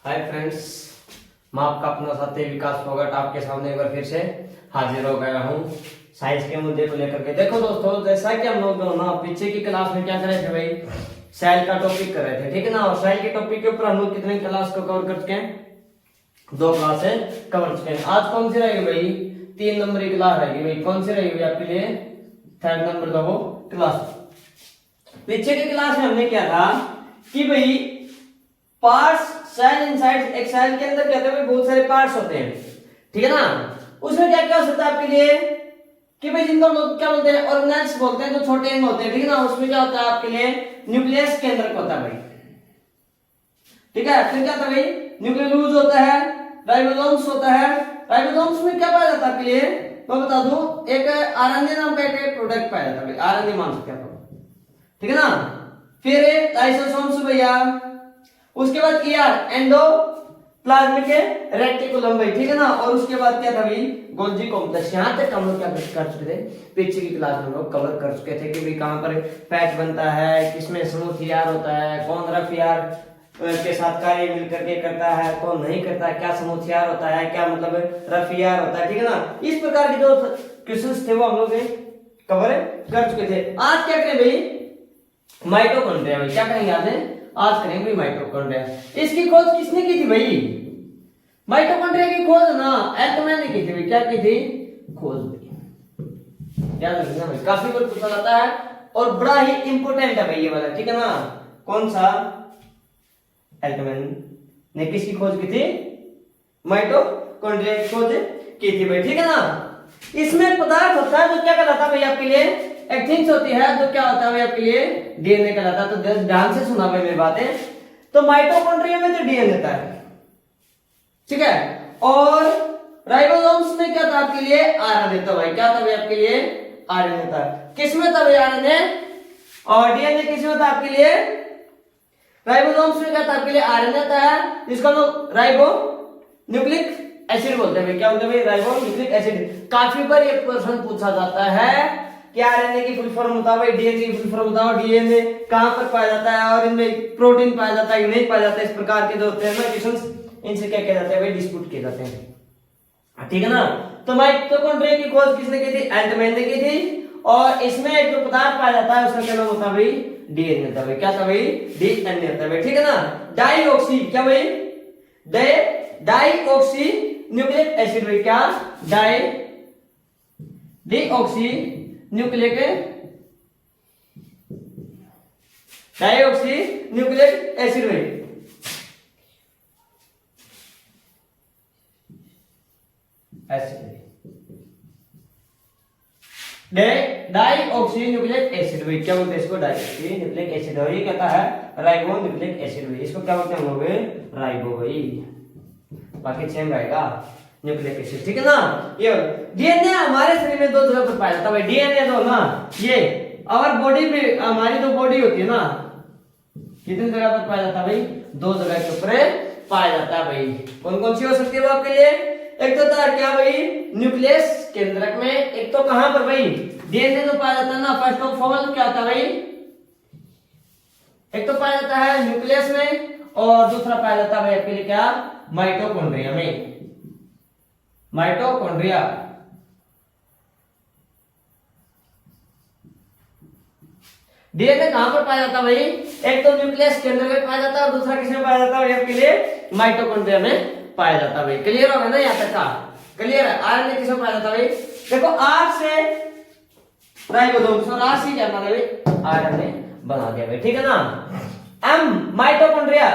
Hi friends, मैं आपका अपना साथी विकास फोगाट आपके सामने एक बार फिर से हाजिर हो गया हूँ साइंस के मुद्दे को लेकर के। देखो दोस्तों, जैसा कि हम लोग ना पीछे की क्लास में क्या कर रहे थे भाई, सेल का टॉपिक कर रहे थे, ठीक है ना। और सेल के टॉपिक के ऊपर हम लोग कितने क्लास को कवर कर चुके हैं? 2 क्लासें कवर चुके हैं। आज कौन सी रहेगी भाई? 3 नंबर की क्लास रहेगी भाई। कौन सी रहेगी आपके लिए? 3rd नंबर का वो क्लास। पीछे की क्लास में हमने क्या था कि भाई पार्ट्स, सेल इनसाइड एक सेल के अंदर कहते हैं बहुत सारे पार्ट्स होते हैं, ठीक है ना। उसमें क्या क्या हो सकता है आपके लिए कि भाई जिनको लोग क्या बोलते हैं, ऑर्गेनेल्स बोलते हैं, जो छोटे अंग होते हैं, ठीक है ना। उसमें क्या होता है आपके लिए, न्यूक्लियस के अंदर होता है भाई, ठीक है। फिर क्या होता है भाई, न्यूक्लियोलस होता है, राइबोसोम्स होता है। राइबोसोम्स में क्या पाया जाता है आपके लिए, मैं बता दूं, एक आरएनए नाम का एक प्रोडक्ट पाया जाता है भाई, आरएनए मान सकते हैं, ठीक है ना। फिर लाइसोसोम्स भैया, उसके बाद एंडोप्लाज्मिक रेटिकुलम भाई, ठीक है ना। और उसके बाद क्या था भाई, गोल्जी कॉम्प्लेक्स। यहां तक हम लोग क्या कर चुके थे, पीछे की क्लास में हम लोग कवर कर चुके थे कि भाई कहां पर पैच बनता है, किसमें स्मूथ ईआर होता है, कौन रफ ईआर के साथ कार्य मिलकर के करता है, कौन नहीं करता है, क्या स्मूथ ईआर होता है, क्या मतलब रफ ईआर होता है, ठीक है ना। इस प्रकार के जो क्वेश्चंस थे वो हम लोग कवर कर चुके थे। आज क्या करें भाई, माइटोकॉन्ड्रिया भाई, क्या करेंगे आज करेंगे माइटोकॉन्ड्रिया। इसकी खोज किसने की थी भाई? माइटोकॉन्ड्रिया की खोज ना एल्टमैन ने की थी भाई। क्या की थी खोज भाई, याद रखना भाई, काफी बार पूछा जाता है और बड़ा ही इंपॉर्टेंट है भाई ये वाला, ठीक है ना। कौन सा? एल्टमैन ने किसकी खोज की थी? माइटोकॉन्ड्रिया की खोज की थी भाई, ठीक है ना। इसमें पदार्थ होता है जो क्या कहलाता है भाई आपके लिए, एक थिंग्स होती है जो क्या होता है भाई आपके लिए, डीएनए कहलाता है। तो ध्यान से सुना भाई मेरी बातें। तो माइटोकॉन्ड्रिया में तो डीएनए था, ठीक है। और राइबोसोम्स में क्या था आपके लिए, आरएनए था भाई। क्या था भाई आपके लिए? आरएनए था। किसमें था भाई आरएनए? और डीएनए किसमें था आपके लिए? राइबोसोम्स में क्या था आपके लिए? आरएनए था, जिसको लोग राइबो न्यूक्लिक एसिड बोलते हैं भाई। क्या बोलते हैं भाई? Ribo nucleic acid. काफी बार एक क्वेश्चन पूछा जाता है कि आरएनए की फुल फॉर्म बताओ भाई, डीएनए की फुल फॉर्म बताओ, डीएनए कहां पर पाया जाता है और इनमें प्रोटीन पाया जाता है कि नहीं पाया जाता है। इस प्रकार के जो होते हैं ना क्वेश्चंस, इनसे क्या किया जाता है भाई, डिस्प्यूट किए जाते हैं, ठीक है ना। तो माइटोकॉन्ड्रिया की खोज किसने की थी? एल्टमैन ने की थी। और इसमें एक जो पदार्थ पाया जाता है उसका क्या नाम होता है भाई? डीएनए था भाई। क्या था भाई? डीएनए होता है भाई, ठीक है ना। डाइऑक्सी, क्या भाई? डाइऑक्सी न्यूक्लिक एसिड भाई। क्या? Deoxy nucleic dioxy nucleic acid भाई। डाइऑक्सी न्यूक्लिक एसिड भाई, क्या बोलते हैं इसको? Dioxy nucleic acid. और ये कहता है राइबो न्यूक्लिक एसिड भाई। इसको क्या बोलते हैं हम लोग? राइबो भाई, बाकी सेम रहेगा, न्यूक्लिक एसिड, ठीक है ना। ये डीएनए हमारे शरीर में 2 जगह पर पाया जाता है भाई। डीएनए जो ना, ये और बॉडी में, हमारी जो बॉडी होती है ना, कितनी जगह पर पाया जाता है भाई? 2 जगह के ऊपर पाया जाता है भाई। कौन कौन सी हो सकती है वो आपके लिए? एक तो था क्या भाई, न्यूक्लियस केंद्रक में। एक तो कहां पर भाई, डीएनए जो पाया जाता है ना, फर्स्ट ऑफ ऑल क्या होता है भाई, एक तो पाया जाता है न्यूक्लियस में, और दूसरा पाया जाता है भाई आपके लिए क्या, माइटोकॉन्ड्रिया में। माइटोकॉन्ड्रिया, डीएनए कहां पर पाया जाता है भाई? एक तो न्यूक्लियस केंद्र में पाया जाता है और दूसरा किसमें पाया जाता है भाई आपके लिए? माइटोकॉन्ड्रिया में पाया जाता है भाई। क्लियर हो गया ना यहाँ तक का? क्लियर है। आरएनए किसमें पाया जाता है भाई? देखो आर से राइबोसोम्स और आर से क्या बना दिया भाई? आरएनए बना दिया भाई, ठीक है ना। एम माइटोकॉन्ड्रिया,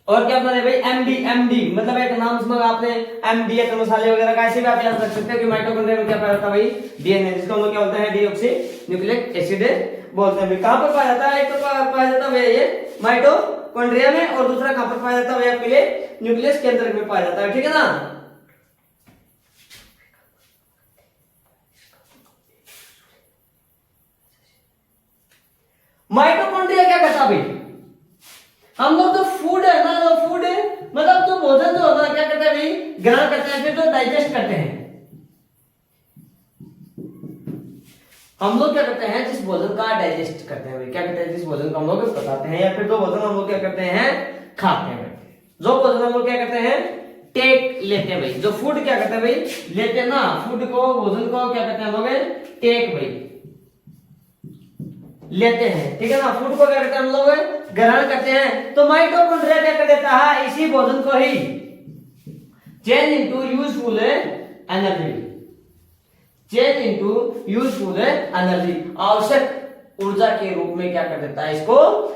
और क्या बना भाई? एमडी। एमडी मतलब एक नाम सुना आपने, एमडी है, तो मसाले वगैरह का ऐसे भी आप याद रख सकते हो कि माइटोकॉन्ड्रिया में क्या पाया जाता है भाई? डीएनए, जिसको हम लोग क्या बोलते हैं? डीऑक्सी न्यूक्लिक एसिड बोलते हैं। कहां पर पाया जाता है? एक तो पाया जाता है ये माइटोकॉन्ड्रिया में, और दूसरा कहां पर पाया जाता है आपके लिए? न्यूक्लियस केंद्र में पाया जाता है, ठीक है ना। माइटोकॉन्ड्रिया क्या करता है भाई? हम लोग तो फूड है ना, जो फूड है मतलब जो भोजन जो होता है क्या करते हैं भाई? ग्रहण करते हैं, फिर तो डाइजेस्ट करते हैं। हम लोग क्या करते हैं, जिस भोजन का डाइजेस्ट करते हैं, क्या करते हैं, जिस भोजन को हम लोग पचाते हैं, या फिर तो भोजन हम लोग क्या करते हैं, खाते हैं। जो भोजन हम लोग क्या करते हैं, टेक लेते हैं भाई। जो फूड क्या करते हैं भाई, लेते हैं ना, फूड को, भोजन को क्या कहते हैं हम लोग, टेक भाई, लेते हैं, ठीक है ना। फूड को क्या करते हैं हम लोग, ग्रहण करते हैं। तो माइटोकॉन्ड्रिया क्या कर देता है, इसी भोजन को ही change into useful energy, change into useful energy, आवश्यक ऊर्जा के रूप में क्या कर देता है, इसको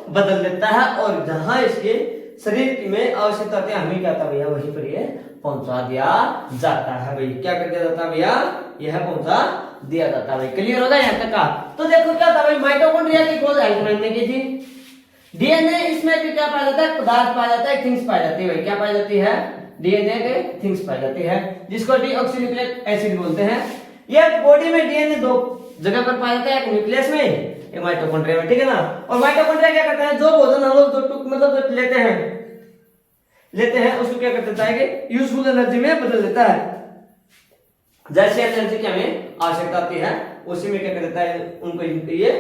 बदल देता है। और जहां इसके शरीर में आवश्यकता होती है, हमें क्या था भैया, वहीं पर ये पहुंचा दिया जाता है भाई। क्या कर दिया जाता है भैया, यह पहुंचा दिया जाता है भाई। क्लियर होगा यहाँ तक का। तो देखो क्या था भाई, माइटोकॉन्ड्रिया की खोज एल्कमैन ने की थी। डीएनए, इसमें भी क्या पाया जाता है, पदार्थ पाया जाता है, थिंग्स पाई जाती है भाई। क्या पाई जाती है, डीएनए के थिंग्स पाई जाती है, जिसको डीऑक्सीन्यूक्लिक एसिड बोलते हैं। ये बॉडी में डीएनए दो जगह पर पाया जाता है, एक न्यूक्लियस में, एक माइटोकॉन्ड्रिया में, ठीक है ना। और माइटोकॉन्ड्रिया क्या करता है, जो भोजन हम लोग जो टुक मतलब जो लेते हैं उसको क्या कर देता है कि यूजफुल एनर्जी में बदल देता है। जैसे एनर्जी की हमें आवश्यकता होती है, उसी में क्या कर देता है, उनको ये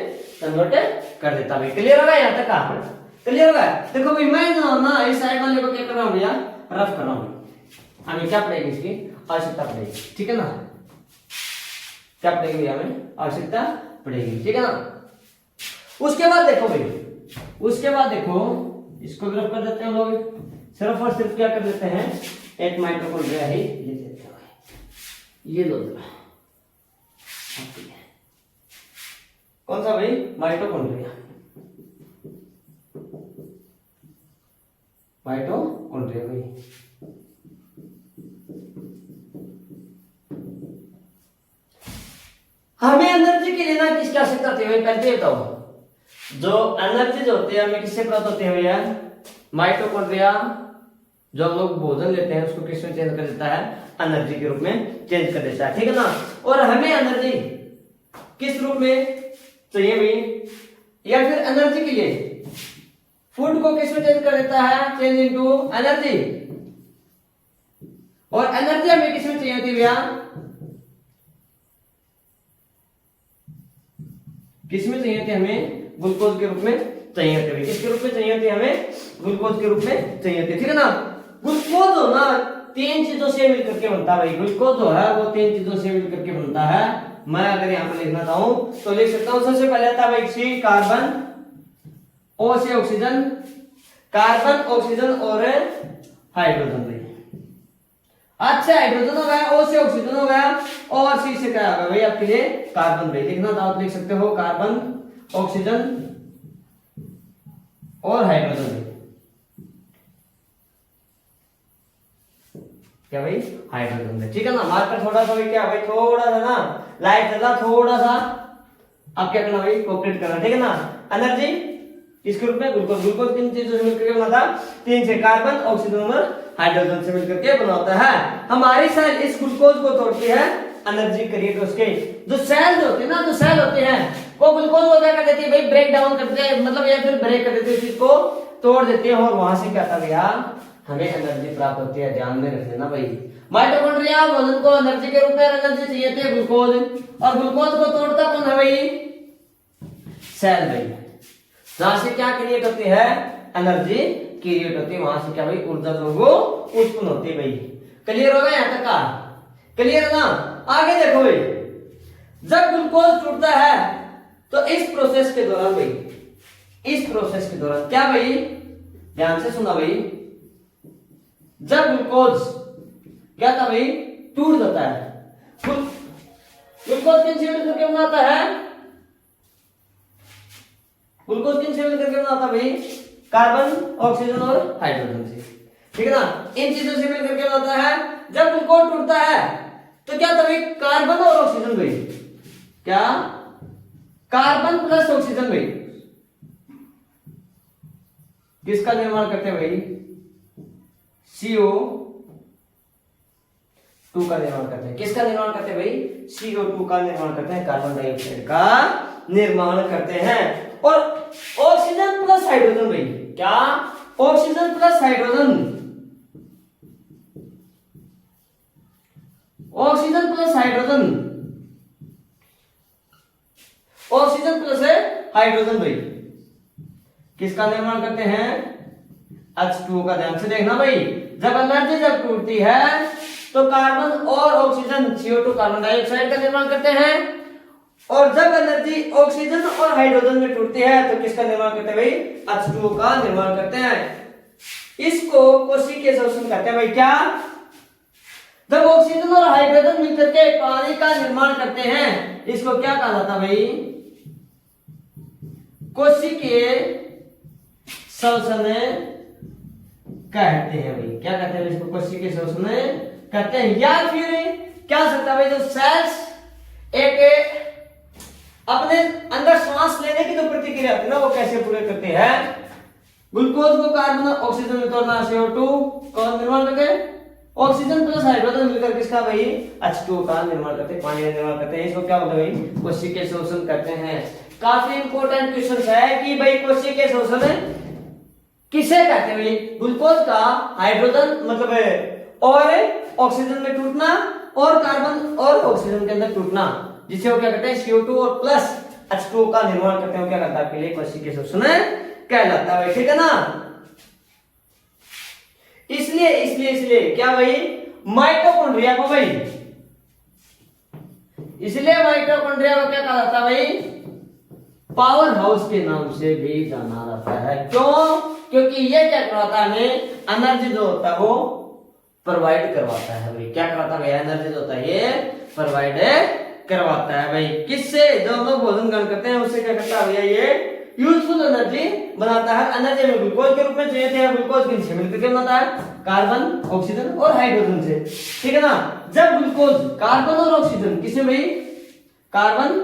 कन्वर्ट कर देता है। क्लियर होगा यहाँ तक का, क्लियर होगा। देखो भाई मैं ना इस साइड वाले को क्या कर रहा हूँ भैया, रफ कर रहा हूँ। हमें क्या पड़ेगी, इसकी आवश्यकता पड़ेगी, ठीक है ना। क्या पड़ेगी भैया, हमें आवश्यकता पड़ेगी, ठीक है ना। उसके बाद देखो भाई, उसके बाद देखो इसको भी रफ कर देते हैं हम लोग। सिर्फ और सिर्फ क्या कर देते हैं, एक माइटोकॉन्ड्रिया ही ले लेते हैं, ये लो। कौन सा भाई, माइटोकॉन्ड्रिया, माइटोकॉन्ड्रिया भाई। हमें एनर्जी के लिए ना किसकी आवश्यकता होती है, पहले ये बताओ। जो एनर्जी जो होती है हमें किससे प्राप्त होती है भैया, माइटोकॉन्ड्रिया जो हम लोग भोजन लेते हैं उसको किस में चेंज कर देता है, एनर्जी के रूप में चेंज कर देता है, ठीक है ना। और हमें एनर्जी किस रूप में चाहिए भाई, या फिर एनर्जी के लिए फूड को किस में चेंज कर देता है, चेंज इनटू एनर्जी। और एनर्जी हमें किस में चाहिए होती है भैया, किस में चाहिए होती है, हमें ग्लूकोज के रूप में चाहिए होती है। किसके रूप में चाहिए होती है, हमें ग्लूकोज के रूप में चाहिए होती है, ठीक है ना। ग्लूकोज हो ना तीन चीजों से मिलकर के बनता है भाई। ग्लूकोज जो है वो तीन चीजों से मिलकर के बनता है। मैं अगर यहाँ पर लिखना चाहूं तो लिख सकता हूं। सबसे पहले आता है भाई सी, कार्बन, ओ से ऑक्सीजन, कार्बन, ऑक्सीजन और हाइड्रोजन भाई। अच्छा, हाइड्रोजन हो गया, ओ से ऑक्सीजन हो गया, और सी से क्या होगा भाई आपके लिए, कार्बन भाई। लिखना चाहो तो लिख सकते हो, कार्बन, ऑक्सीजन और हाइड्रोजन। क्या भाई, हाइड्रोजन, ठीक है ना। मार्कर थोड़ा सा भाई क्या भाई, थोड़ा सा ना लाइट चला, थोड़ा सा अब क्या करना भाई, कोऑपरेट करना, ठीक है ना। एनर्जी इसके रूप में ग्लूकोज, ग्लूकोज किन चीजों से मिलकर बना था, तीन से, कार्बन, ऑक्सीजन और हाइड्रोजन से मिलकर के बना होता है। हमारी सेल इस ग्लूकोज को तोड़ती है, एनर्जी क्रिएट उसके। जो सेल होते हैं ना, जो सेल होते हैं वो ग्लूकोज को क्या कर देती है भाई, ब्रेक डाउन करते हैं, मतलब या फिर ब्रेक कर देते हैं, चीज को तोड़ देते हैं, और वहां से क्या था भैया, हमें एनर्जी प्राप्त होती है। ध्यान में रख लेना भाई। माइटोकॉन्ड्रिया भोजन को एनर्जी के रूप में एनर्जी चाहिए थे, ग्लूकोज, और ग्लूकोज को तोड़ता कौन है भाई, सेल भाई। जहां से क्या क्रिएट होती है, एनर्जी क्रिएट होती है, वहां से क्या भाई, ऊर्जा जो वो उत्पन्न होती है भाई। क्लियर होगा यहाँ तक का, क्लियर ना। आगे देखो भाई, जब ग्लूकोज टूटता है तो इस प्रोसेस के दौरान भाई, इस प्रोसेस के दौरान क्या भाई, ध्यान से सुना भाई, जब ग्लूकोज क्या था भाई, टूट जाता है, ग्लूकोज किन से मिलकर के बनाता है, ग्लूकोज किन से मिलकर के बनाता भाई, कार्बन, ऑक्सीजन और हाइड्रोजन से, ठीक है ना। इन चीजों से मिलकर के बनाता है। जब ग्लूकोज टूटता है तो क्या था भाई, कार्बन और ऑक्सीजन भाई, क्या, कार्बन प्लस ऑक्सीजन भाई किसका निर्माण करते हैं भाई, CO2 का निर्माण करते हैं। किसका निर्माण करते हैं भाई, CO2 का निर्माण करते हैं, कार्बन डाइऑक्साइड का निर्माण करते हैं। और ऑक्सीजन प्लस हाइड्रोजन भाई, क्या, oxygen plus hydrogen, oxygen plus hydrogen, oxygen plus है हाइड्रोजन भाई किसका निर्माण करते हैं, H2O का ध्यान से देखना भाई, जब एनर्जी जब टूटती है तो कार्बन और ऑक्सीजन CO2 कार्बन डाइऑक्साइड का निर्माण करते हैं, और जब एनर्जी ऑक्सीजन और हाइड्रोजन में टूटती है तो किसका निर्माण करते हैं भाई, H2O का निर्माण करते हैं। इसको कोशिकीय शोषण कहते हैं भाई। क्या, जब ऑक्सीजन और हाइड्रोजन मिलकर के पानी का निर्माण करते हैं, इसको क्या कहा जाता है भाई, कोशिकीय शोषण कहते हैं भाई। क्या कहते हैं इसको, कोशिकीय शोषण कहते हैं। या फिर क्या सकता है भाई, जो सेल्स एक अपने अंदर सांस लेने की जो प्रतिक्रिया होती है ना, वो कैसे पूरे करते हैं, ग्लूकोज को कार्बन और ऑक्सीजन में तोड़ना, CO2 का निर्माण करते हैं, ऑक्सीजन प्लस हाइड्रोजन मिलकर किसका भाई, H2O का निर्माण करते हैं, पानी का निर्माण करते हैं। इसको क्या बोलते हैं भाई, कोशिकीय शोषण करते हैं। काफी इंपॉर्टेंट क्वेश्चन है कि भाई कोशिकीय शोषण किसे कहते हैं भाई, ग्लूकोज का हाइड्रोजन मतलब और ऑक्सीजन में टूटना और कार्बन और ऑक्सीजन के अंदर टूटना, जिसे वो क्या कहते हैं, CO2 और प्लस H2O का निर्माण करते हैं, क्या करता है, आपके लिए कोशिकीय शोषण कहलाता है। ठीक है ना। इसलिए क्या भाई, माइटोकॉन्ड्रिया को भाई, इसलिए माइटोकॉन्ड्रिया को क्या कहा जाता है भाई, पावर हाउस के नाम से भी जाना जाता है। क्यों, क्योंकि ये क्या करवाता है, हमें एनर्जी जो होता है वो प्रोवाइड करवाता है भाई। क्या करवाता है भाई, एनर्जी जो होता है ये प्रोवाइड करवाता है भाई। किससे, जो हम लोग भोजन ग्रहण करते हैं उससे क्या करता है भैया, ये यूजफुल एनर्जी बनाता है। एनर्जी में ग्लूकोज के रूप में चाहिए थे, ग्लूकोज किससे मिलकर के बनाता है, कार्बन, ऑक्सीजन और हाइड्रोजन से। ठीक है ना। जब ग्लूकोज कार्बन और ऑक्सीजन किसमें भाई, कार्बन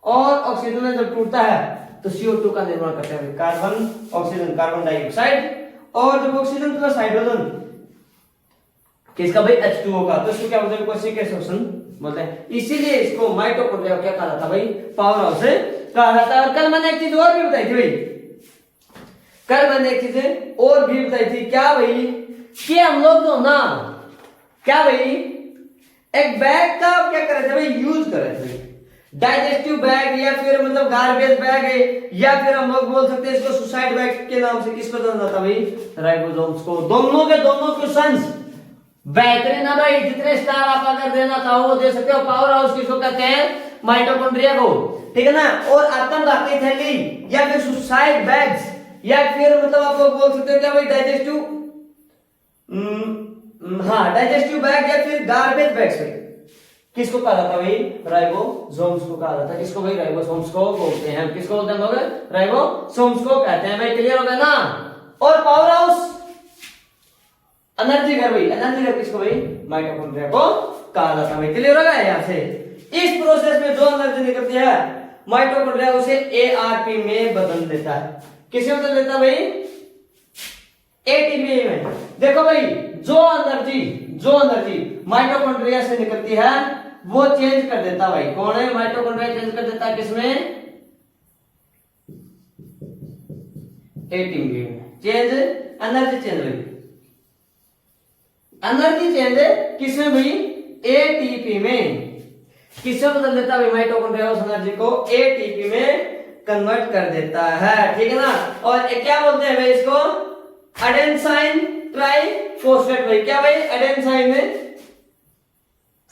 और ऑक्सीजन में जब टूटता है तो CO2 का निर्माण करता है, कार्बन ऑक्सीजन कार्बन डाइऑक्साइड, और जब ऑक्सीजन प्लस हाइड्रोजन किसका भाई, H2O का, तो इसको क्या बोलते हैं, कोशिकीय शोषण बोलते हैं। इसीलिए इसको माइटोकॉन्ड्रिया क्या कहा जाता है भाई, पावर हाउस कहा जाता है। और कल मैंने एक चीज और भी बताई थी भाई, कल मैंने एक चीज और भी बताई थी, क्या भाई, कि हम लोग जो ना, क्या भाई, एक बैग का क्या कर रहे थे भाई, यूज कर रहे थे, डाइजेस्टिव बैग या फिर मतलब गार्बेज बैग है, या फिर हम लोग बोल सकते हैं इसको सुसाइड बैग के नाम से। किसको जाना जाता भाई, राइबोसोम्स को। दोनों के दोनों क्वेश्चंस बेहतरीन है भाई, जितने स्टार आप अगर देना चाहो वो दे सकते हो। पावर हाउस किसको कहते हैं, माइटोकॉन्ड्रिया को। ठीक है ना। और आत्मघाती थैली या फिर सुसाइड बैग्स, या फिर मतलब आप लोग बोल सकते हो क्या भाई, डाइजेस्टिव, हाँ डाइजेस्टिव बैग या फिर गार्बेज बैग्स भाई, किसको कहा जाता है भाई, राइबोसोम्स को कहा जाता है। किसको भाई, राइबोसोम्स को बोलते हैं। किसको बोलते हैं लोग, राइबोसोम्स को कहते हैं भाई। क्लियर हो गया ना। और पावर हाउस एनर्जी घर भाई, एनर्जी घर किसको भाई, माइटोकॉन्ड्रिया को कहा जाता है भाई। क्लियर हो गया यहाँ से। इस प्रोसेस में जो एनर्जी निकलती है माइटोकॉन्ड्रिया उसे ARP में बदल देता है। किसे बदल देता है भाई, ATP में। देखो भाई, जो एनर्जी माइटोकॉन्ड्रिया से निकलती है वो चेंज कर देता भाई। कौन है, माइटोकॉन्ड्रिया चेंज कर देता है किसमें, ATP में। चेंज, एनर्जी चेंज हुई, एनर्जी चेंज किसमें भाई, ATP में। किससे बदल देता है भाई, माइटोकॉन्ड्रिया उस एनर्जी को ATP में कन्वर्ट कर देता है। ठीक है ना। और क्या बोलते हैं भाई इसको, एडेनोसाइन ट्राइफॉस्फेट भाई। क्या भाई, एडेनोसाइन में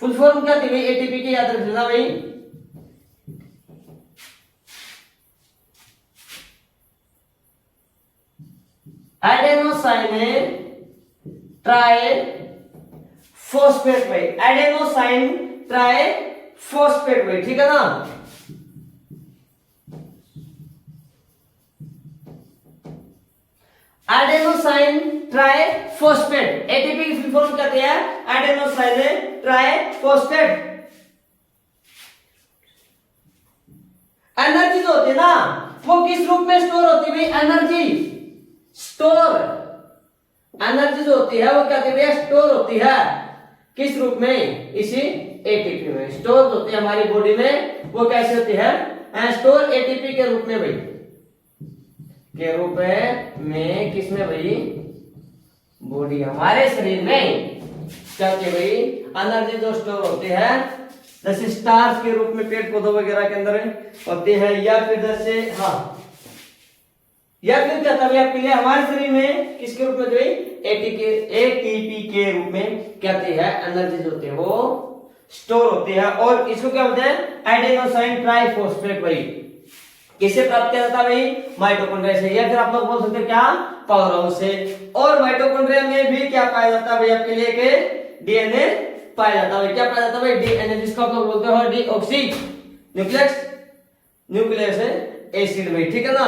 फुल फॉर्म क्या थी भाई, ATP की याद रखना भाई। एडेनोसाइन ट्राइफॉस्फेट भाई, एडेनोसाइन ट्राइफॉस्फेट भाई। ठीक है ना। एडेनोसाइन ट्राइफॉस्फेट, ATP की फुल फॉर्म क्या है, एडेनोसाइन ट्राइफॉस्फेट। एनर्जी जो होती है ना वो किस रूप में स्टोर होती है भाई, एनर्जी स्टोर, एनर्जी जो होती है वो क्या होती है, स्टोर होती है किस रूप में, इसी ATP में स्टोर होती है हमारी बॉडी में। वो कैसे होती है, स्टोर ATP के रूप में भाई, के रूप में किसमें भाई, बॉडी हमारे शरीर में क्या होती है भाई, एनर्जी जो स्टोर होती है, जैसे स्टार्च के रूप में पेड़ पौधों वगैरह के अंदर होती है, या फिर जैसे हाँ या फिर क्या था भाई आपके लिए हमारे शरीर में किसके रूप में भाई एटीपी के रूप में क्या होती है, एनर्जी जो होती है वो स्टोर होती है। और इसको क्या बोलते हैं, एडेनोसाइन ट्राइफॉस्फेट भाई किसे प्राप्त किया जाता है भाई, माइटोकॉन्ड्रिया से, या फिर आप लोग बोल सकते हैं क्या, पावर हाउस से। और माइटोकॉन्ड्रिया में भी क्या पाया जाता है भाई आपके लिए के डीएनए पाया जाता है। क्या पाया जाता है भाई, डीएनए, जिसको आप लोग बोलते हो डीऑक्सी न्यूक्लियस एसिड भाई, ठीक है ना।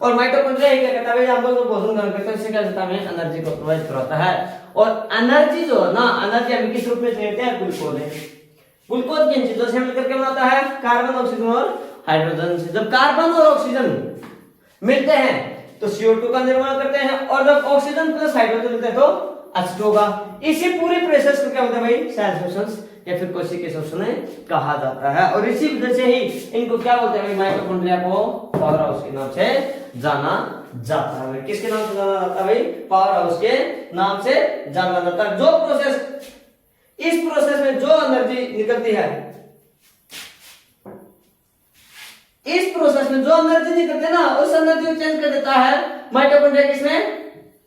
और माइटोकॉन्ड्रिया क्या करता है भाई, हम लोग भोजन ग्रहण करते हैं, इससे क्या होता है, एनर्जी को प्रोवाइड कराता है। और एनर्जी जो है ना, एनर्जी हम किस रूप में लेते हैं, ग्लूकोज है। ग्लूकोज किन चीजों से मिलकर के बनाता है, कार्बन, ऑक्सीजन और हाइड्रोजन से। जब कार्बन और ऑक्सीजन मिलते हैं तो CO2 का निर्माण करते हैं, और जब ऑक्सीजन प्लस हाइड्रोजन मिलते हैं तो H2 होगा। इसी पूरे प्रोसेस को क्या बोलते हैं भाई, सेल शोषण या फिर कोशिकीय शोषण कहा जाता है। और इसी वजह से ही इनको क्या बोलते हैं भाई, माइटोकॉन्ड्रिया को पावर हाउस के नाम से जाना जाता है। किसके नाम से जाना जाता है भाई, पावर हाउस के नाम से जाना जाता है। जो प्रोसेस, इस प्रोसेस में जो एनर्जी निकलती है, इस प्रोसेस में जो एनर्जी निकलती है ना, उस एनर्जी को चेंज कर देता है माइटोकॉन्ड्रिया किसमें,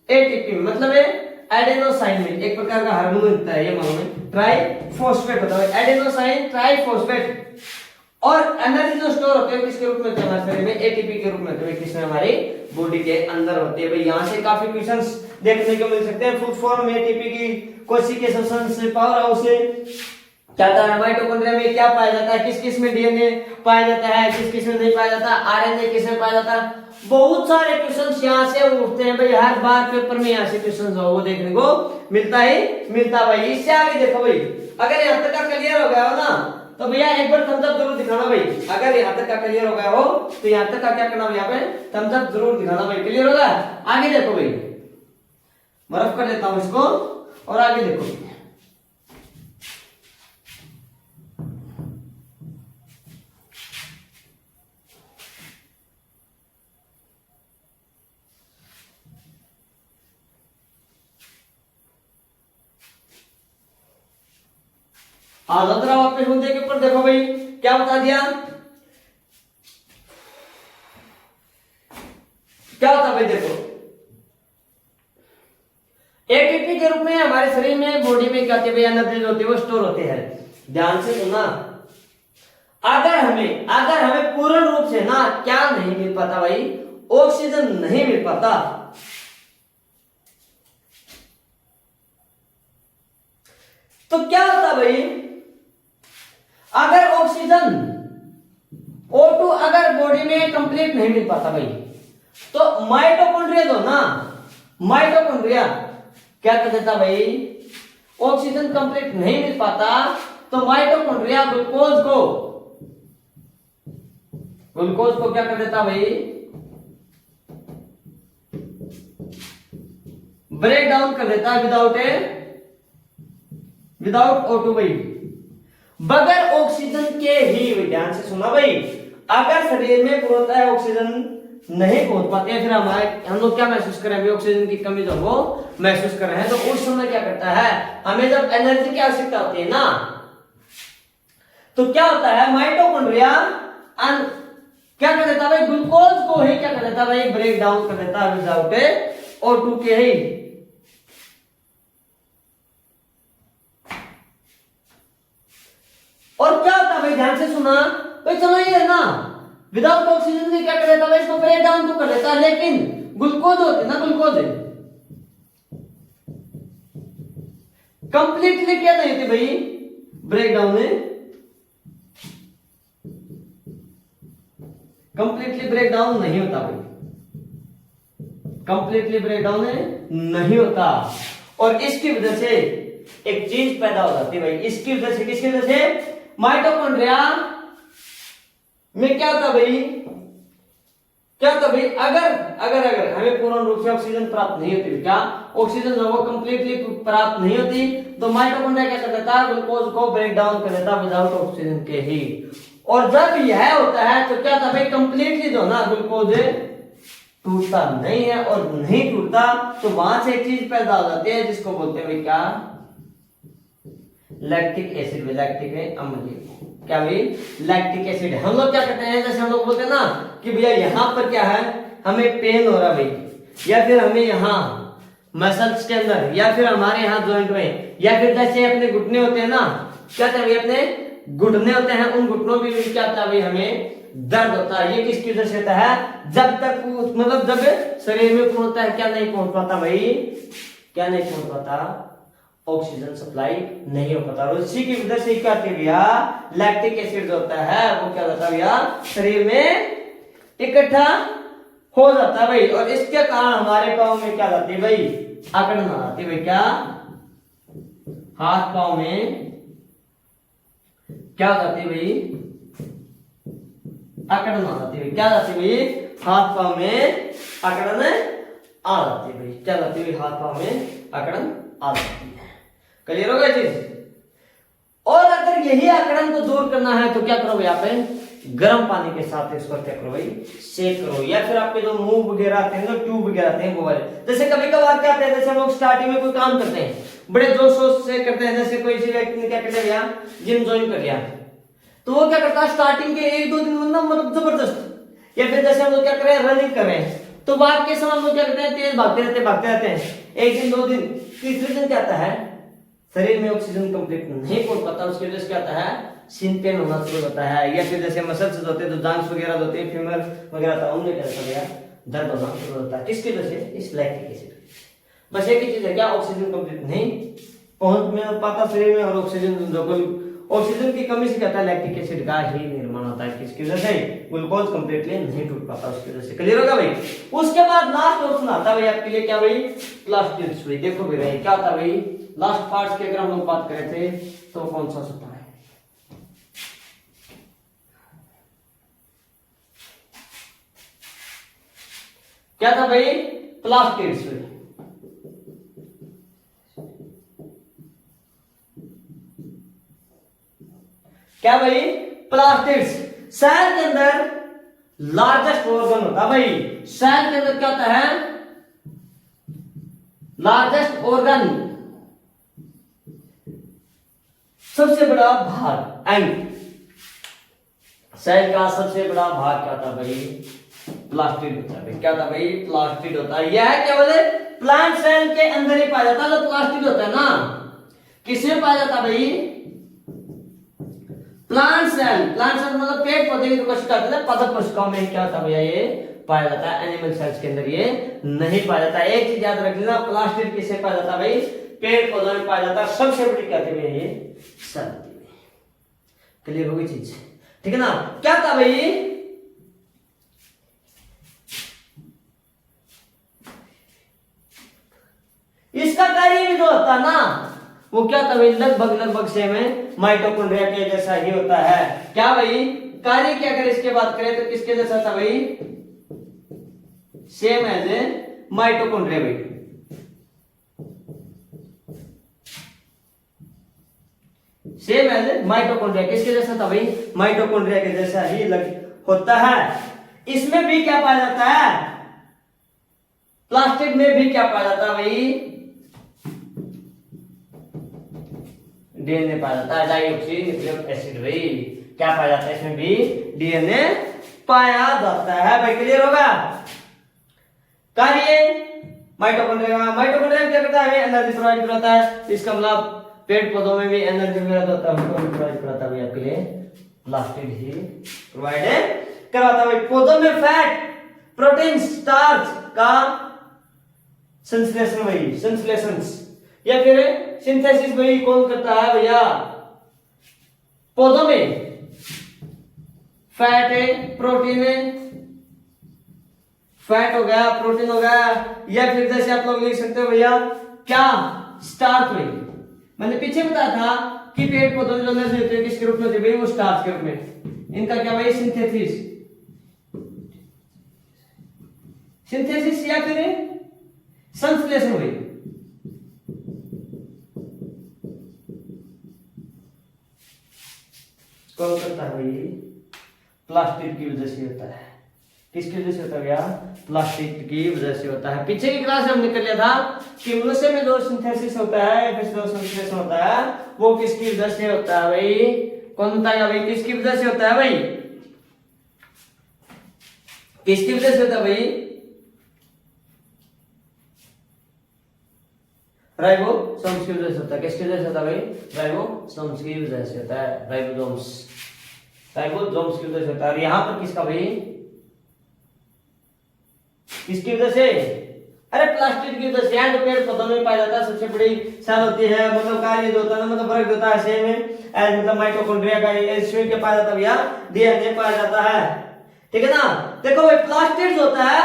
एटीपी में, मतलब एडेनोसाइन में एक प्रकार का हार्मोन होता है, ये मालूम है, ट्राइफॉस्फेट होता है, एडेनोसाइन ट्राइफॉस्फेट। और एनर्जी जो स्टोर होती है किसके रूप में होती है, हमारे शरीर में एटीपी के रूप में होती है, किसमें, हमारी बॉडी के अंदर होती है भाई। यहाँ से काफी क्वेश्चंस देखने को मिल सकते हैं। फुल फॉर्म में एटीपी की कोशिकीय शोषण से, पावर हाउस से क्या होता है, माइटोकॉन्ड्रिया में क्या पाया जाता है, किस किस में डीएनए पाया जाता है, किस किस में नहीं पाया जाता, आरएनए किस में पाया जाता है। बहुत सारे क्वेश्चंस यहाँ से उठते हैं भाई, हर बार पेपर में यहाँ से क्वेश्चंस वो देखने को मिलता ही मिलता भाई। इससे आगे देखो भाई, अगर यहाँ तक का क्लियर हो गया हो ना, तो भैया एक बार थम्स अप जरूर दिखाना भाई। अगर यहाँ तक का क्लियर हो गया हो तो यहाँ तक का क्या करना भाई, यहाँ पे थम्स अप जरूर दिखाना भाई। क्लियर होगा, आगे देखो भाई, बर्फ कर लेता हूं इसको और आगे देखो। जरा वापस मुद्दे के ऊपर देखो भाई, क्या बता दिया, क्या होता भाई, देखो एटीपी के रूप में हमारे शरीर में, बॉडी में क्या होती है, एनर्जी होती है वो स्टोर होती है। ध्यान से सुनना, अगर हमें पूर्ण रूप से ना क्या नहीं मिल पाता भाई, ऑक्सीजन नहीं मिल पाता, तो क्या होता भाई, अगर ऑक्सीजन O2 अगर बॉडी में कंप्लीट नहीं मिल पाता भाई, तो माइटोकॉन्ड्रिया दो ना, माइटोकॉन्ड्रिया क्या कर देता भाई, ऑक्सीजन कंप्लीट नहीं मिल पाता तो माइटोकॉन्ड्रिया ग्लूकोज को क्या कर देता भाई, ब्रेक डाउन कर देता विदाउट O2 भाई, बगैर ऑक्सीजन के ही। ध्यान से सुना भाई, अगर शरीर में पूर्णतः ऑक्सीजन नहीं पहुंच पाते, फिर हम लोग क्या महसूस कर रहे हैं, ऑक्सीजन की कमी जो वो महसूस कर रहे हैं, तो उस समय क्या करता है, हमें जब एनर्जी की आवश्यकता होती है ना, तो क्या होता है, माइटोकॉन्ड्रिया क्या कर देता है भाई, ग्लूकोज को ही क्या कर देता है भाई, ब्रेक डाउन कर देता है विदाउट O2 के ही। और क्या होता है भाई, ध्यान से सुना भाई, चलो ये है ना, विदाउट ऑक्सीजन में क्या कर देता है, इसको ब्रेक डाउन तो कर देता है, लेकिन ग्लूकोज होती है ना, ग्लूकोज कंप्लीटली क्या नहीं होती भाई, ब्रेक डाउन है, कंप्लीटली ब्रेक डाउन नहीं होता भाई, कंप्लीटली ब्रेक डाउन नहीं होता। और इसकी वजह से एक चीज पैदा हो जाती है भाई, इसकी वजह से, किसकी वजह से, माइटोकॉन्ड्रिया में क्या होता भाई, अगर हमें पूर्ण रूप से ऑक्सीजन प्राप्त नहीं होती, क्या ऑक्सीजन जो वो कंप्लीटली प्राप्त नहीं होती, तो माइटोकॉन्ड्रिया क्या कर देता है, ग्लूकोज को ब्रेक डाउन कर देता विदाउट ऑक्सीजन के ही। और जब यह होता है तो क्या होता भाई, कंप्लीटली जो ना ग्लूकोज टूटता नहीं है, और नहीं टूटता तो वहां से एक चीज पैदा हो जाती है जिसको बोलते हैं भाई क्या, लैक्टिक एसिड, लैक्टिक अम्ल, क्या भाई, लैक्टिक एसिड। हम लोग क्या करते हैं, जैसे हम लोग बोलते हैं ना कि भैया यहाँ पर क्या है, हमें पेन हो रहा भाई, या फिर हमें यहाँ मसल्स के अंदर, या फिर हमारे यहाँ जॉइंट में, या फिर जैसे अपने घुटने होते हैं ना, क्या होता है भाई, अपने घुटने होते हैं, उन घुटनों में भी क्या होता है भाई, हमें दर्द होता है। ये किसकी वजह से होता है? जब तक मतलब जब शरीर में कौन होता है, क्या नहीं पहुंच पाता भाई, क्या नहीं पहुंच पाता, ऑक्सीजन सप्लाई नहीं हो पाता, और इसी की वजह से क्या होती है भैया, लैक्टिक एसिड जो होता है वो क्या होता है भैया, शरीर में इकट्ठा हो जाता है भाई, और इसके कारण हमारे पाँव में क्या जाती है भाई, अकड़न आ जाती है भाई। क्या? हाथ पाँव में क्या जाती है भाई, अकड़न आ जाती है। क्या जाती है भाई, हाथ पाँव में अकड़न आ जाती है भाई, क्या जाती है भाई, हाथ पाँव में अकड़न आ जाती है। क्लियर हो गया चीज? और अगर यही अकड़न को दूर करना है तो क्या करो भाई, आप गर्म पानी के साथ इसको क्या करो भाई, सेक करो, या फिर आपके जो मुंह वगैरह आते हैं, जो ट्यूब वगैरह आते हैं वो वाले, जैसे कभी कभार क्या आते हैं, जैसे हम लोग स्टार्टिंग में कोई काम करते हैं बड़े जोश शोश से करते हैं, जैसे कोई व्यक्ति ने क्या कर लिया, जिम ज्वाइन कर लिया, तो वो क्या करता है स्टार्टिंग के 1-2 दिन मतलब जबरदस्त, या फिर जैसे हम लोग क्या कर रहे हैं, रनिंग कर रहे हैं, तो भाग के समय हम लोग क्या करते हैं, तेज भागते रहते हैं, 1 दिन 2 दिन, तीसरे दिन क्या आता है, शरीर में ऑक्सीजन कंप्लीट नहीं पहुंच पाता, उसकी वजह से क्या आता है, सीन पेन होना शुरू होता है, या फिर जैसे मसल्स होते हैं, जो जांघ वगैरह होते हैं, फीमर वगैरह होता है, उनमें क्या होता है, दर्द होना शुरू होता है। किसकी वजह से? इस लैक्टिक एसिड। बस एक ही चीज है, क्या, ऑक्सीजन कंप्लीट नहीं पहुंच में पाता शरीर में, और ऑक्सीजन जो कोई ऑक्सीजन की कमी से क्या होता है, लैक्टिक एसिड का ही निर्माण होता है। किसकी वजह से? ग्लूकोज कंप्लीटली नहीं टूट पाता, उसकी वजह से। क्लियर होगा भाई? उसके बाद लास्ट ऑप्शन आता है भाई आपके लिए, क्या भाई, प्लास्टिड्स भाई। देखो भाई क्या होता है भाई, लास्ट पार्ट की अगर हम लोग बात करें थे तो कौन सा होता है, क्या था भाई, प्लास्टिड्स भाई। क्या भाई, प्लास्टिड्स। सेल के अंदर लार्जेस्ट ऑर्गन होता है भाई, सेल के अंदर क्या होता है, लार्जेस्ट ऑर्गन, सबसे बड़ा भाग, एंड सेल का सबसे बड़ा भाग क्या था भाई, प्लास्टिड होता है। क्या था भाई, प्लास्टिड होता है। यह है क्या बोले, प्लांट सेल के अंदर ही पाया जाता है, जो प्लास्टिड होता है ना, किसमें पाया जाता है भाई, प्लांट सेल। प्लांट सेल मतलब पेड़ पौधे की कोशिका होती है, पादप कोशिकाओं में क्या होता है भैया, ये पाया जाता है। एनिमल सेल्स के अंदर ये नहीं पाया जाता। एक चीज याद रख लेना, प्लास्टिड किसे पाया जाता है भाई, पेड़ पौधों में पाया जाता है। सबसे बड़ी क्या थी भैया, ये सेल। क्लियर होगी चीज, ठीक है ना? क्या था भाई, इसका कार्य भी जो होता है ना, वो क्या था भाई, लगभग सेम है, माइटोकॉन्ड्रिया के जैसा ही होता है। क्या भाई, कार्य की अगर इसके बात करें तो किसके जैसा था भाई, सेम एज ए माइटोकॉन्ड्रिया भाई। सेम एज माइटोकॉन्ड्रिया, किसके जैसा था भाई, माइटोकॉन्ड्रिया के जैसा ही होता है। इसमें भी क्या पाया जाता है, प्लास्टिक में भी क्या पाया जाता है भाई, डीएनए पाया जाता है, डाइऑक्सी न्यूक्लिक एसिड भाई। क्या पाया जाता है इसमें भी, डीएनए पाया जाता है भाई। क्लियर होगा? कार्य माइटोकॉन्ड्रिया क्या करता है, एनर्जी प्रोवाइड कराता है। इसका मतलब पेड़ पौधों में भी एनर्जी प्रोवाइड कराता है भाई, आपके लिए प्लास्टिड ही प्रोवाइड करवाता है। पौधों में फैट, प्रोटीन, स्टार्च का संश्लेषण भाई, संश्लेषण या फिर सिंथेसिस भाई कौन करता है भैया, पौधों में फैट है, प्रोटीन है, फैट हो गया, प्रोटीन हो गया, या फिर जैसे आप लोग लिख सकते हो भैया क्या, स्टार्च भाई। मैंने पीछे बताया था कि पेड़ पौधों में जो एनर्जी होती है किसके रूप में होती है भाई, वो स्टार्च के रूप में। इनका क्या भाई, सिंथेसिस, सिंथेसिस या फिर संश्लेषण भाई। कौन करता है भाई, प्लास्टिक की वजह से होता है। किसकी वजह से होता है भैया, प्लास्टिक की वजह से होता है। पीछे की क्लास में हमने कर लिया था कि मनुष्य में जो सिंथेसिस होता है, फिर जो संश्लेषण होता है, वो किसकी वजह से होता है भाई, कौन बताएगा भाई, किसकी वजह से होता है भाई, किसकी वजह से होता है भाई, राइबोसोम्स की वजह से होता है। किसकी वजह से होता है भाई? राइबोसोम्स की वजह से होता है। राइबोसोम्स की वजह से होता है। और यहाँ पर किसका भाई? किसकी वजह से? अरे प्लास्टिड की वजह से। यहाँ तो पेड़ पौधों में पाया जाता है, सबसे बड़ी सेल होती है, मतलब कार्य जो होता है मतलब वर्ग होता है सेम में एज मतलब माइटोकॉन्ड्रिया का इसमें क्या पाया जाता है भैया? डीएनए पाया जाता है, ठीक है ना। देखो भाई प्लास्टिड होता है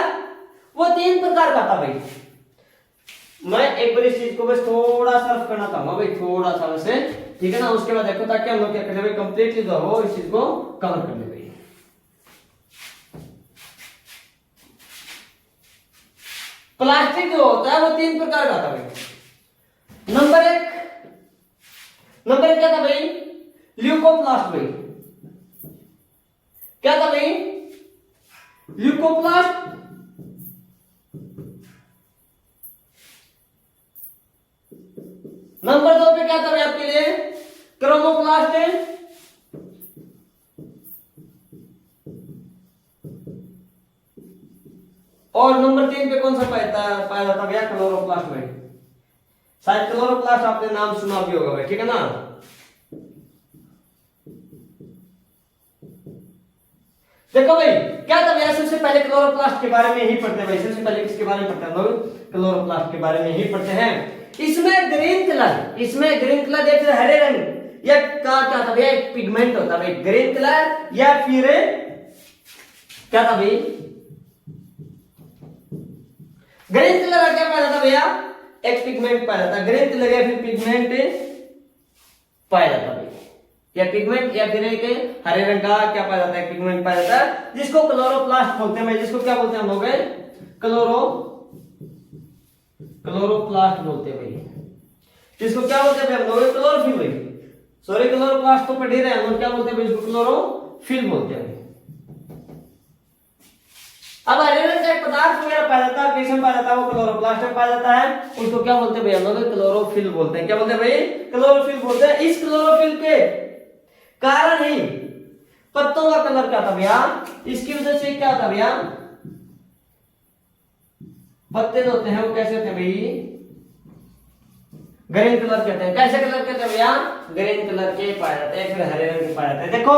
वो 3 प्रकार का था भाई। मैं एक बार इस चीज को बस थोड़ा सा सर्फ करना चाहूंगा भाई, थोड़ा सा वैसे, ठीक है ना। उसके बाद देखो ताकि हम लोग क्या करें भाई, कंप्लीटली जो हो इस चीज को कवर कर ले भाई। प्लास्टिक जो होता है वो 3 प्रकार का था भाई। नंबर एक क्या था भाई? ल्यूकोप्लास्ट भाई। क्या था भाई? ल्यूकोप्लास्ट। नंबर 2 पे क्या था भाई आपके लिए? क्रोमोप्लास्ट है। और नंबर 3 पे कौन सा पाया जाता भैया? क्लोरोप्लास्ट में। शायद क्लोरोप्लास्ट आपने नाम सुना भी होगा भाई, ठीक है ना। देखो भाई क्या था भैया, सबसे पहले क्लोरोप्लास्ट के बारे में ही पढ़ते हैं भाई। सबसे पहले किसके बारे में पढ़ते हैं हम लोग? क्लोरोप्लास्ट के बारे में ही पढ़ते हैं। इसमें ग्रीन कलर या फिर हरे रंग या क्या था भैया? एक पिगमेंट होता है भाई, ग्रीन कलर या फिर क्या था भाई? ग्रीन कलर का क्या पाया जाता भैया? एक पिगमेंट पाया जाता। ग्रीन कलर या फिर पिगमेंट पाया जाता भाई, या पिगमेंट या फिर एक हरे रंग का क्या पाया जाता है? पिगमेंट पाया जाता है, जिसको क्लोरोप्लास्ट बोलते हैं भाई। जिसको क्या बोलते हैं हम लोग? क्लोरोप्लास्ट बोलते हैं भाई। जिसको क्या बोलते हैं हम लोग? क्लोरोफिल भाई। सॉरी क्लोरोप्लास्ट तो पढ़ ही रहे हैं हम लोग, क्या बोलते हैं भाई? इसको क्लोरोफिल बोलते हैं। अब हरे रंग का एक पदार्थ वगैरह पाया जाता है, किसमें पाया जाता है? वो क्लोरोप्लास्ट में पाया जाता है। उसको क्या बोलते हैं भाई हम लोग? क्लोरोफिल बोलते हैं। क्या बोलते हैं भाई? क्लोरोफिल बोलते हैं। इस क्लोरोफिल के कारण ही पत्तों का कलर क्या था भैया? इसकी वजह से क्या था भैया? पत्ते जो होते हैं वो कैसे होते हैं भाई? ग्रीन कलर कहते हैं। कैसे कलर कहते हैं भैया? ग्रीन कलर के पाए जाते हैं, फिर हरे रंग के पाए जाते हैं। देखो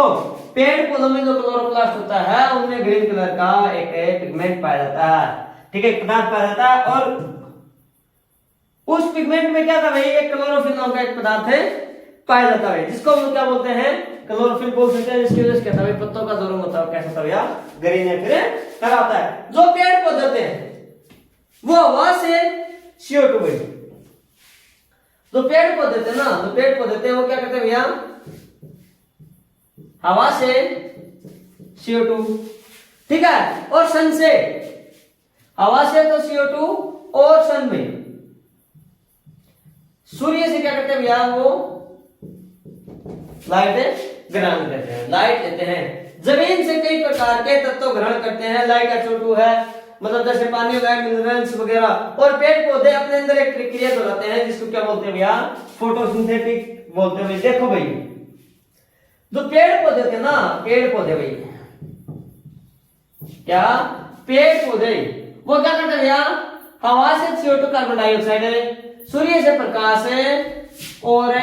पेड़ पौधों में जो क्लोरोप्लास्ट होता है उनमें ग्रीन कलर का एक पिगमेंट पाया जाता है, ठीक है, पदार्थ पाया जाता है। और उस पिगमेंट में क्या था भाई? एक क्लोरोफिल नाम का एक पदार्थ है पाया जाता है, जिसको हम क्या बोलते हैं? क्लोरोफिल बोल सकते हैं। जिसकी वजह से क्या था भाई? पत्तों का जो रंग होता है कैसा था भैया? ग्रीन या फिर हरा होता है। जो पेड़ पौधे होते हैं वो हवा से CO2 भाई, जो पेड़ पौधे थे ना, जो पेड़ पौधे थे वो क्या करते हैं भैया? हवा से CO2, ठीक है, और सन से। हवा से तो CO2 और सन में सूर्य से क्या करते हैं भैया? वो लाइट ग्रहण करते हैं, लाइट लेते हैं। जमीन से कई प्रकार के तत्व ग्रहण करते हैं। लाइट H2 है, मतलब जैसे पानी होगा, मिनरल्स वगैरह। और पेड़ पौधे अपने अंदर एक प्रक्रिया दोहराते हैं, जिसको क्या बोलते हैं भैया? फोटोसिंथेटिक बोलते हैं। देखो भाई जो पेड़ पौधे थे ना, पेड़ पौधे भाई, क्या पेड़ पौधे वो क्या करते हैं भैया? हवा से CO2 कार्बन डाइऑक्साइड है, सूर्य से प्रकाश है, और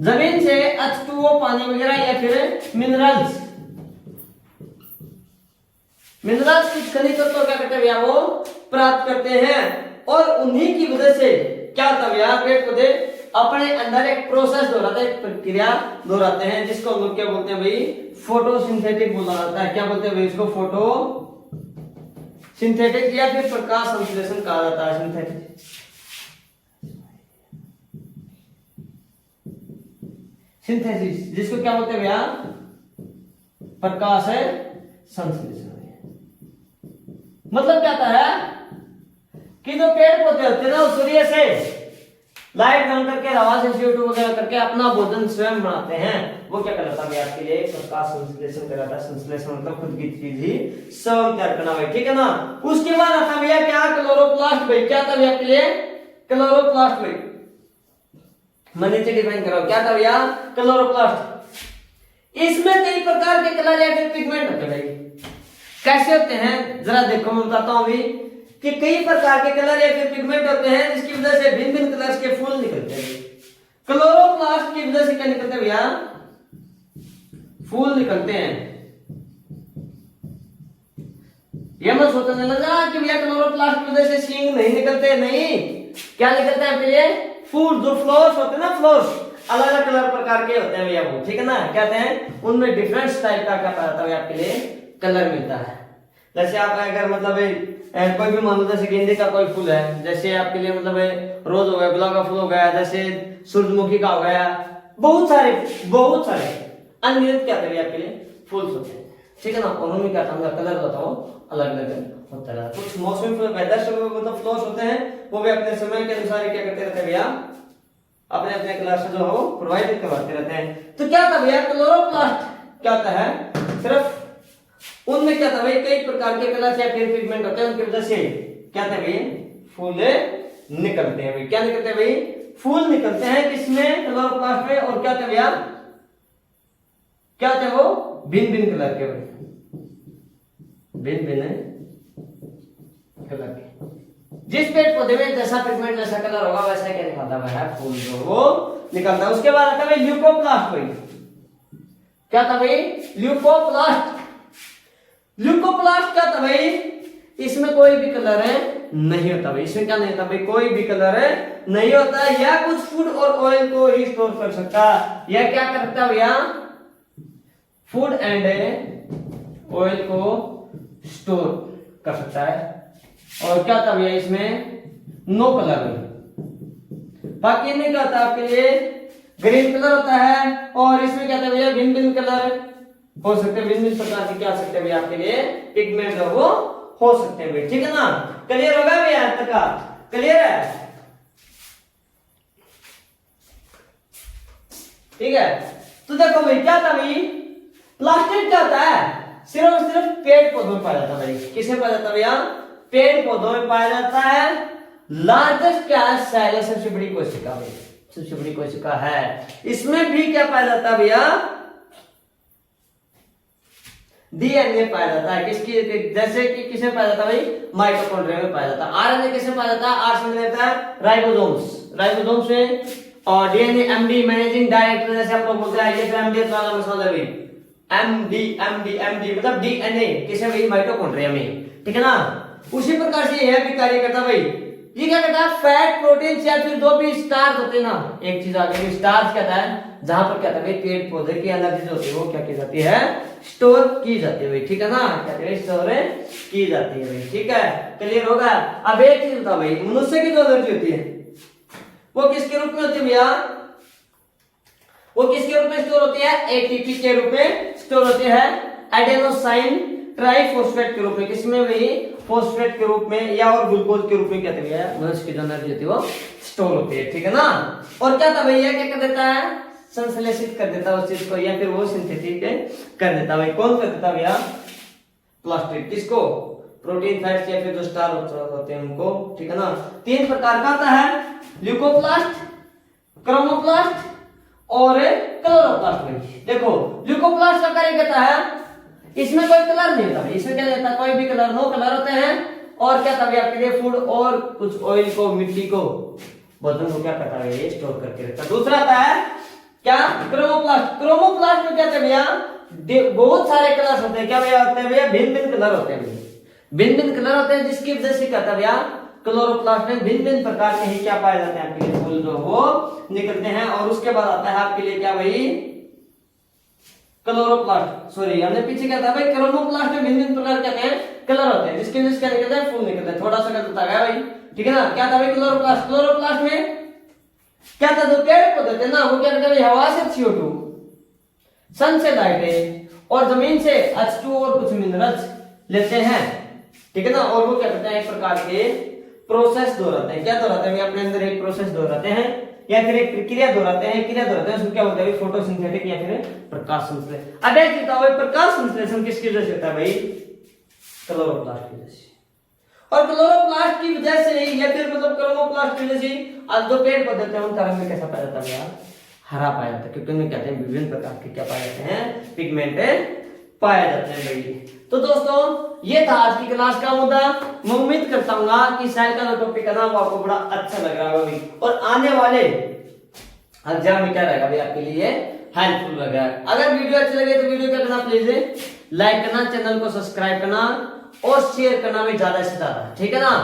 जमीन से H2O पानी वगैरह या फिर मिनरल्स कुछ खनिज तत्व क्या करते हैं भैया? वो प्राप्त करते हैं। और उन्हीं की वजह से क्या होता है भैया? पेड़ पौधे अपने अंदर एक प्रोसेस दोहराते हैं, एक प्रक्रिया दोहराते हैं, जिसको हम लोग क्या बोलते हैं भाई? फोटोसिंथेटिक बोला जाता है। क्या बोलते हैं भाई? इसको फोटो सिंथेटिक या फिर प्रकाश संश्लेषण कहा जाता है। सिंथेसिस, जिसको क्या बोलते हैं भैया? प्रकाश है संश्लेषण। मतलब क्या है कि जो पेड़ पौधे होते हैं ना, सूर्य से लाइट ग्रहण करके, हवा से CO2 वगैरह करके अपना भोजन स्वयं बनाते हैं। वो क्या कराता है आपके लिए? प्रकाश संश्लेषण कराता है। संश्लेषण मतलब खुद की चीज ही स्वयं तैयार करना भाई, ठीक है ना। उसके बाद आता भैया क्या? क्लोरोप्लास्ट भाई। क्या था भैया आपके लिए? क्लोरोप्लास्ट भाई। मैं नीचे डिफाइन कर रहा हूं, क्या था भैया? क्लोरोप्लास्ट। इसमें कई प्रकार के कलर या फिर पिगमेंट होते हैं भाई। कैसे होते हैं जरा देखो, मैं बताता हूं अभी। कि कई प्रकार के कलर या फिर पिगमेंट होते हैं जिसकी वजह से भिन्न भिन्न कलर्स के फूल निकलते हैं। क्लोरोप्लास्ट की वजह से क्या निकलते हैं भैया? फूल निकलते हैं। यह मत सोचने लगा कि भैया क्लोरोप्लास्ट की वजह से सींग नहीं निकलते, नहीं, क्या निकलते हैं आपके लिए? फूल। जो फ्लोर्स होते हैं ना, फ्लोर्स अलग अलग कलर प्रकार के होते हैं भैया वो, ठीक है ना, कहते हैं उनमें डिफरेंट टाइप का क्या पाता है आपके लिए कलर मिलता है। जैसे आप अगर मतलब कोई भी मान लो जैसे गेंदे का कोई फूल है, जैसे आपके लिए मतलब रोज हो गया, गुलाब का फूल हो गया, जैसे सूरजमुखी का हो गया, बहुत सारे अनगिनत क्या करिए आपके लिए फूल होते हैं, ठीक है ना। और उनमें क्या था कलर होता है वो अलग अलग होता है। कुछ मौसमी वेदर से मतलब फ्लोर्स होते हैं वो भी अपने समय के अनुसार क्या करते रहते हैं भैया, अपने अपने कलर से जो है वो प्रोवाइड करवाते रहते हैं। तो क्या था भैया क्लोरोप्लास्ट क्या होता है? सिर्फ उनमें क्या था भाई, कई प्रकार के कलर या फिर पिगमेंट होते हैं, उनकी वजह से क्या था भाई फूल निकलते हैं भाई। क्या निकलते हैं भाई? फूल निकलते हैं किसमें? क्लोरोप्लास्ट में। और क्या था भैया, क्या थे वो? भिन्न भिन्न कलर के भाई, भिन्न भिन्न कलर के। जिस पेड़ पौधे में जैसा पिगमेंट जैसा कलर होगा वैसा क्या निकलता है फूल जो वो निकलता है। उसके बाद आता है ल्यूकोप्लास्ट भाई। क्या था भाई? ल्यूकोप्लास्ट। ल्यूकोप्लास्ट क्या था भाई? इसमें कोई भी कलर है नहीं होता भाई। इसमें क्या नहीं होता भाई? कोई भी कलर है नहीं होता। या कुछ फूड और ऑयल को ही स्टोर कर सकता। यह क्या कर सकता भैया? फूड एंड ऑयल को स्टोर कर सकता है। और क्या था भैया इसमें? नो कलर में। बाकी नहीं क्या होता आपके लिए? ग्रीन कलर होता है। और इसमें क्या था भैया? भिन्न भिन्न कलर हो सकते हैं, भिन्न भिन्न प्रकार के क्या सकते हैं भैया आपके लिए पिगमेंट वो हो सकते हैं भाई, ठीक है ना। क्लियर होगा भैया? आज तक का क्लियर है? ठीक है। तो देखो भाई क्या था भाई, प्लास्टिक क्या होता है? सिर्फ और सिर्फ पेड़ पौधों में पाया जाता है भाई। किसे पाया जाता है भैया? पेड़ पौधों में पाया जाता है। लार्जेस्ट क्या है? सेल है, सबसे बड़ी कोशिका भाई, सबसे बड़ी कोशिका है। इसमें भी क्या पाया जाता है भैया? डीएनए पाया जाता है। किसकी? जैसे कि किसे पाया जाता है भाई? माइटोकॉन्ड्रिया में पाया जाता है। आरएनए किसे पाया जाता है? आर से मिलता है राइबोसोम्स में। और डीएनए एमडी मैनेजिंग डायरेक्टर, जैसे हम लोग बोलते हैं ये फिर एमडी वाला मसाला भी एमडी मतलब डीएनए किसे भाई? माइटोकॉन्ड्रिया में, ठीक है ना। उसी प्रकार से यह भी कार्य करता भाई। ये क्या कहता है? फैट प्रोटीन या फिर जो भी स्टार्च होते हैं ना, एक चीज आगे स्टार्च कहता है, जहां पर क्या था भाई पेड़ पौधे की एनर्जी जो होती है वो क्या की जाती है? स्टोर की जाती है भाई, ठीक है ना। क्या कहते हैं? स्टोर की जाती है भाई, ठीक है। क्लियर होगा? अब एक चीज बता भाई, मनुष्य की जो एनर्जी होती है वो किसके रूप में होती है भैया? वो किसके रूप में स्टोर होती है? एटीपी के रूप में स्टोर होती है। एडेनोसाइन ट्राइफॉस्फेट के रूप में। किसमें भाई? फॉस्फेट के रूप में या और ग्लूकोज के रूप में कहते हैं मनुष्य की जो एनर्जी होती है वो स्टोर होती है, ठीक है ना। और क्या था भैया? क्या कर देता है? संश्लेषित कर देता है उस चीज को, या फिर वो सिंथेटिक कर देता है भाई। कौन कर देता है भैया? प्लास्टिक। किसको? प्रोटीन, फैट्स या फिर जो स्टार होते हैं उनको, ठीक है ना। तीन प्रकार का आता है, ल्यूकोप्लास्ट, क्रोमोप्लास्ट और क्लोरोप्लास्ट में। देखो ल्यूकोप्लास्ट का कार्य कहता है इसमें कोई कलर नहीं होता, इसमें क्या रहता है? कोई भी कलर, नो कलर होते हैं। और क्या था आपके लिए? फूड और कुछ ऑयल को, मिट्टी को, भोजन को क्या करता है? ये स्टोर करके रखता है। दूसरा आता है क्या? क्रोमोप्लास्ट। क्रोमोप्लास्ट में क्या था भैया? बहुत सारे कलर होते हैं। क्या भैया होते हैं भैया? भिन्न भिन्न कलर होते हैं, भिन्न भिन्न कलर होते हैं, जिसकी वजह से क्या था भैया? क्लोरोप्लास्ट में भिन्न भिन्न प्रकार के ही क्या पाए जाते हैं आपके लिए? फूल जो वो निकलते हैं। और उसके बाद आता है आपके लिए क्या भाई? क्लोरोप्लास्ट। सॉरी हमने पीछे क्या था भाई? क्रोमोप्लास्ट में भिन्न भिन्न प्रकार के कलर होते हैं, जिसके वजह से क्या निकलता है? फूल निकलता है। थोड़ा सा गलत था भाई, ठीक है ना। क्या था भाई? क्लोरोप्लास्ट। क्लोरोप्लास्ट में क्या था? जो पेड़ पौधे थे ना वो क्या करते हैं? हवा से CO2, सन से लाइट और जमीन से H2 और कुछ मिनरल्स लेते हैं, ठीक है ना। और वो क्या करते हैं? एक प्रकार के प्रोसेस दोहराते हैं। क्या दोहराते हैं? अपने अंदर एक प्रोसेस दोहराते हैं या फिर एक प्रक्रिया दोहराते हैं। क्रिया दोहराते हैं, उसको क्या बोलते हैं? फोटोसिंथेटिक या फिर प्रकाश संश्लेषण। अब एक चीज भाई, प्रकाश संश्लेषण किसकी वजह से होता है भाई? क्लोरोप्लास्ट की वजह से। और क्लोरोप्लास्ट की वजह से या फिर मतलब क्रोमोप्लास्ट की वजह से आज जो पेड़ पौधे थे उनका रंग में कैसा पाया जाता है? हरा पाया जाता है, क्योंकि उनमें कहते हैं विभिन्न प्रकार के क्या पाए जाते हैं? पिगमेंट पाए जाते हैं भाई। तो दोस्तों ये था आज की क्लास का मुद्दा। मैं उम्मीद करता हूँ कि शायद का जो टॉपिक है ना वो आपको बड़ा अच्छा लग रहा होगा और आने वाले एग्जाम में क्या रहेगा भाई आपके लिए हेल्पफुल लग रहा है। अगर वीडियो अच्छी लगे तो वीडियो क्या करना, प्लीज लाइक करना, चैनल को सब्सक्राइब करना और शेयर करना भी ज्यादा से ज्यादा, ठीक है ना।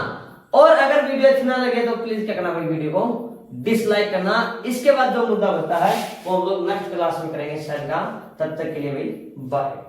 और अगर वीडियो अच्छी ना लगे तो प्लीज क्या करना भाई, वीडियो को डिसलाइक करना। इसके बाद जो मुद्दा होता है वो हम लोग नेक्स्ट क्लास में करेंगे शायद का। तब तक के लिए भाई बाय।